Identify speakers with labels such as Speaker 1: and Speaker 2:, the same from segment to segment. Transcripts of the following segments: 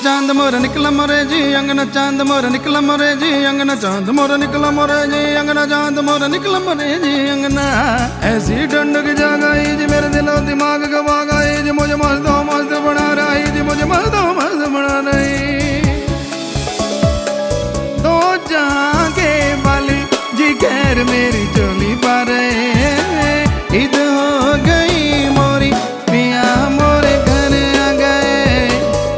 Speaker 1: चांद मोर निकला मोरे जी अंगना, चांद मोर निकला मोरे जी अंगना, चांद मोर निकला मोरे जी अंगना, चांद मोर निकला मोरे जी अंगना। ऐसी ठंड की जगह जी मेरे दिलो दिमाग गवा गई जी, मुझे मस्त बना रही जी, मुझे मस्त बना रही। तो जहाँ के वाली जी खैर मेरी चोली पारे, ईद हो गई मोरी पिया मोरे घर आ गए,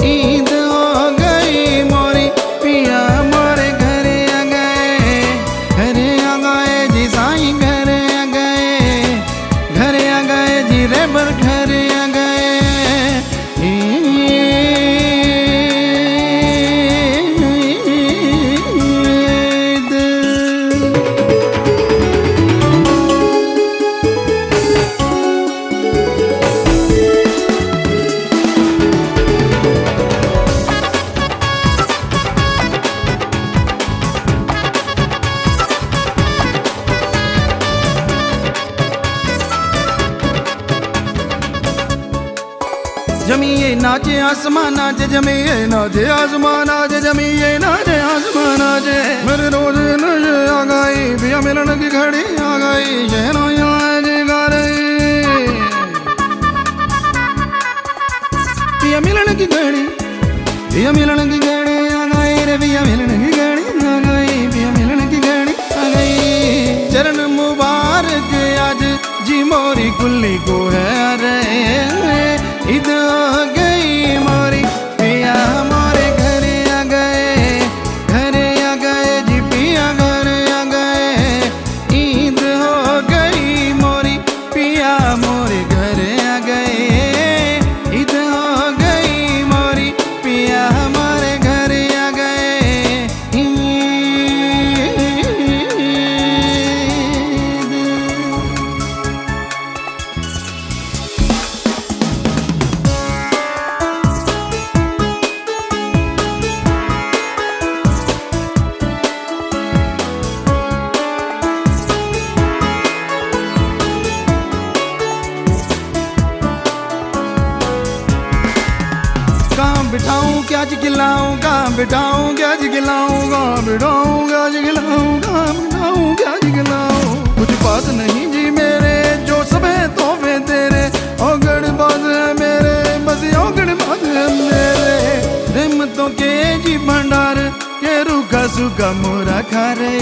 Speaker 1: ईद हो गई मोरी पिया मोरे घर आ गए। घर आ गए जी साईं, घर आ गए, घर आ गए जी रेबर घर आ गए। जमीए नाचे आसमान नाचे, जमीए नाचे आसमान नाचे, जमीए नाचे आसमान नाचे। मेरे रोज नशे आ गई, पिया मिलन की घड़ी आ गई, शहरों जी गा रही। पिया मिलन की घड़ी, पिया मिलन की घड़ी आ गई रे, पिया मिलन की घड़ी आ गई, पिया मिलन की घड़ी आ गई। चरण मुबारक आज जी मोरी कुल्ली को है रे, ईद हो गई मोरी पिया मोरे घर आ गए, घर आ गए जी पिया घर आ गए। ईद हो गई मोरी पिया मोरे घर आ गए, ईद हो गई मोरी पिया मोरे घर आ गए। कहाँ बिठाऊं क्या जिलाऊं, कहाँ बिठाऊं क्या जिलाऊं, कहाँ बिठाऊं क्या जिलाऊं, कहाँ बिठाऊं क्या जिलाऊं। कुछ बात नहीं जी मेरे, जो सब है तोहफे तेरे, और गड़ बात है मेरे। बस औगण मत मेरे निमतों के जी भंडार ये रूखा सूखा मोरा खा रे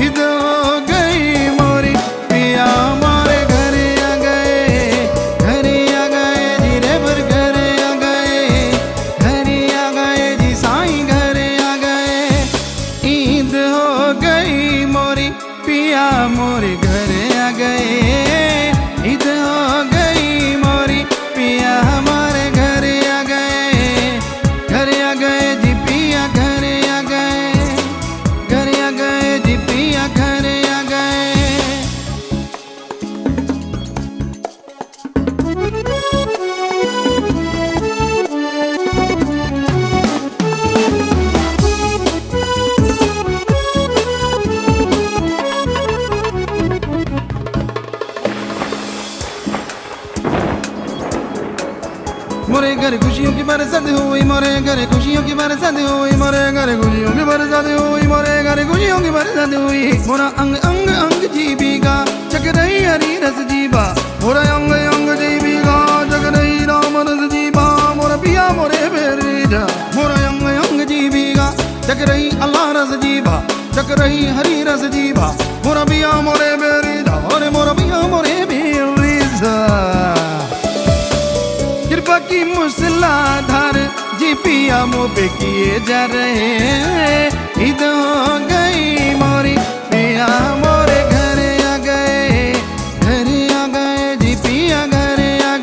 Speaker 1: ईद हो गई मोरी पिया हमारे घर आ गए घर आ गए जी रेबर घर आ गए जी साईं घर आ गए ईद हो गई मोरी पिया मोरे घर आ गए ईद हो गई मोरी पिया हमारे घर आ गए जी पिया घर आ गए जी पिया घर आ गए मोरे घर खुशियों की बरसात हुई मोरे घर खुशियों की बरसात हुई मोरे घर खुशियों की बरसात हुई मोरे घर खुशियों की बरसात हुई मोरा अंग अंग अंग जीविका चक रही हरी रस जीवा मोरा अंग अंग जीविका चक रही राम रस जीवा मोरा पिया मोरे बेरी जा मोरा अंग अंग जीविका चक रही अल्लाह रस जीवा चक रही हरी रस जीवा मोरा पिया मोरे बेरी जा मोरा पिया मोरे बेरी जा कृपा की मूसलाधार जी पिया मुँह पे किए जा रहे ईद हो गई मोरी पिया मोरे घर आ गए जी पिया घर आ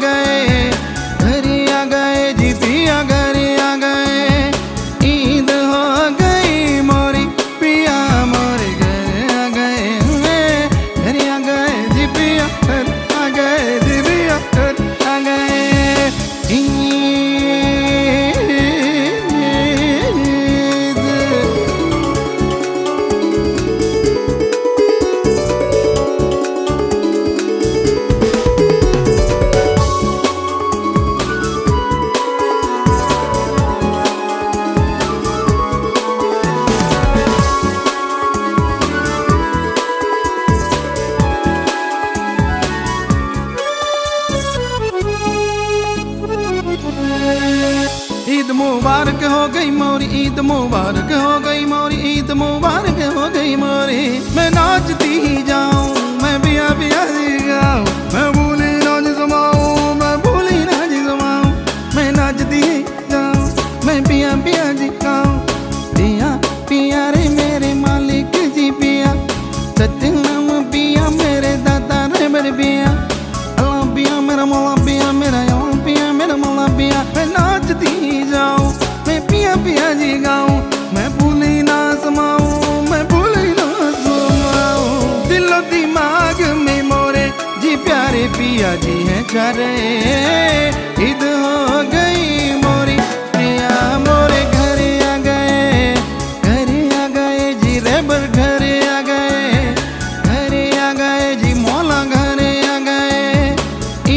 Speaker 1: गए जी पिया घर आ गए ईद हो गई मोरी पिया मोरे घर आ गए जी पिया घर आ गए जी पिया घर आ गए ईद मुबारक हो गई मोरी ईद मुबारक हो गई मोरी ईद मुबारक हो गई मोरी मैं नाचती ही जाऊं मैं बिया बिया जी गाऊं मैं भूली ना जी समाऊं मैं भूली ना जी समाऊं मैं नाचती ही जाऊं मैं बिया बिया जी गाऊं पिया पिया रे मेरे मालिक जी पिया सत्यनाम पिया मेरे दादा रे मेरे पिया अल्लाह पिया मेरा मौला पिया मेरा अल्लाह पिया मेरा मौला पिया मैं नाचती जाऊं मैं पिया पिया जी गाऊं मैं भूली ना समाऊं मैं भूली ना समाऊं दिलो दिमाग में मोरे जी प्यारे पिया जी हैं चारे ईद हो गई मोरी पिया मोरे घर आ गए जी रेबर घर आ गए जी मौला घर आ गए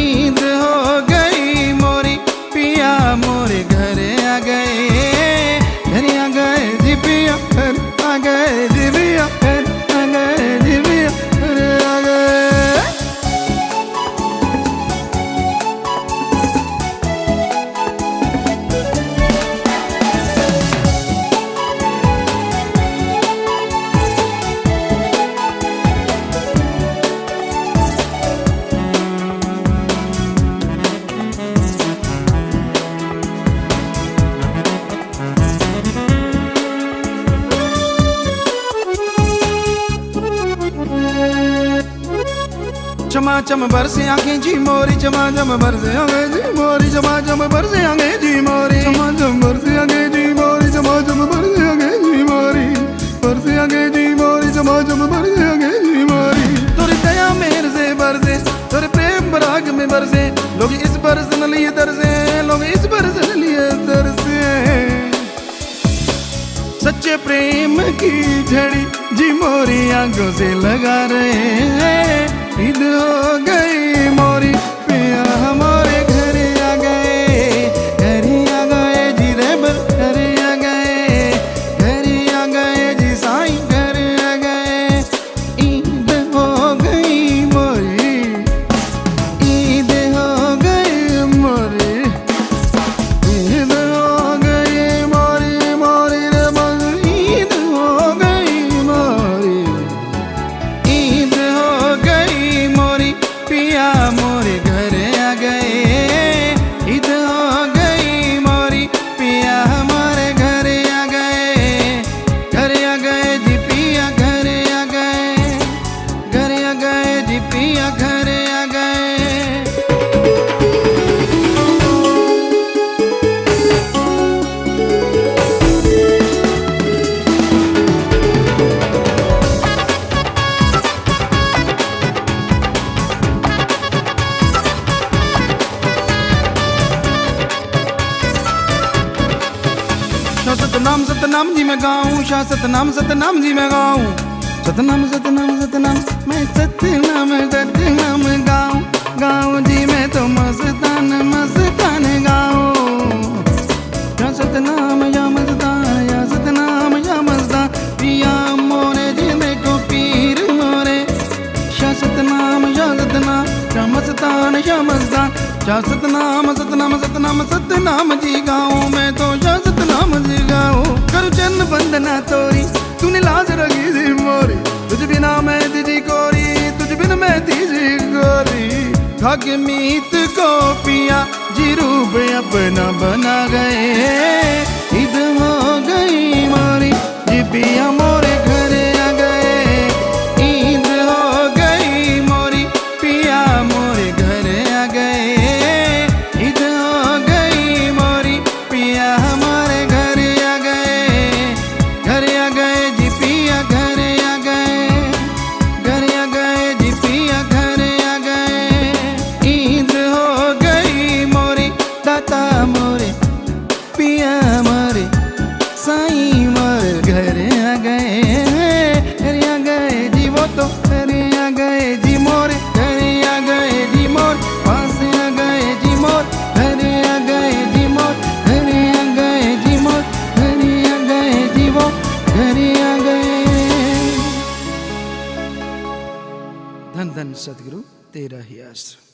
Speaker 1: ईद हो गई मोरी पिया मोरे घर आ गए जी पिया घर आ गए जी पिया घर आ गए जी पिया घर आ गए चमाचम बरसे आंखें जी मोरी चमाचम बरसे आंखें जी मोरी चमाचम बरसे आंखें जी मोरी चमाचम बरसे आंखें जी मोरी चमाचम बरसे आंखें जी मोरी बरसे आंखें जी मोरी चमाचम बरसे आंखें जी मोरी तोरी दया मेर से बरसे तोरे प्रेम बराग में बरसे लोग इस बरस न लिए तरसे लोग इस बरस न लिए तरसे सच्चे प्रेम की झड़ी जी मोरी आंखों से लगा रहे हैं ईद हो गई मोरी पिया हमारे घर आ गए जी रेबर घर आ गए जी साईं घर आ गए ईद हो गई मोरी ईद हो गई मोरी सतनाम जी मैं गाऊं, शाह सतनाम जी मैं गाऊं। सतनाम मैं सतनाम गाऊं जी मैं तो मस्तान गाऊं। या सतनाम या मस्तान पिया मोरे जी मेरे को पीर मोरे। शाह सतनाम मस्तान शाह सतनाम जी गाऊं मैं तो शाह सतनाम जी गाऊं। करूं चन्न बंदना तोरी तूने लाज रखी थी मोरी, तुझ बिना मैं तिजी कोरी, तुझ बिन मैं तिजी गोरी। खाक मीत को पिया जी रूप अपना बना गए, ईद हो गई मोरी जी पिया मोरे घरे आ गए। ईद हो गई मोरी पिया मोरे घरे आ गए। ईद हो गई मोरी पिया हमारे घरे आ गए। घरे आ गए जी पिया घरे आ गए, घरे आ गए जी पिया घरे आ गए। ईद हो गई मोरी दाता मोरे पिया मोरे साईं मोरे घरे आ गए। घरे आ गए जी वो तो घरे आ गए जी मोरे, घरे आ गए जी मोर पास आ गए जी मोर। घरे आ गए जी मोर, घरे आ गए जी मोर, घरे आ गए जी वो घरे आ गए। धन धन सतगुरु तेरा ही आश्रम।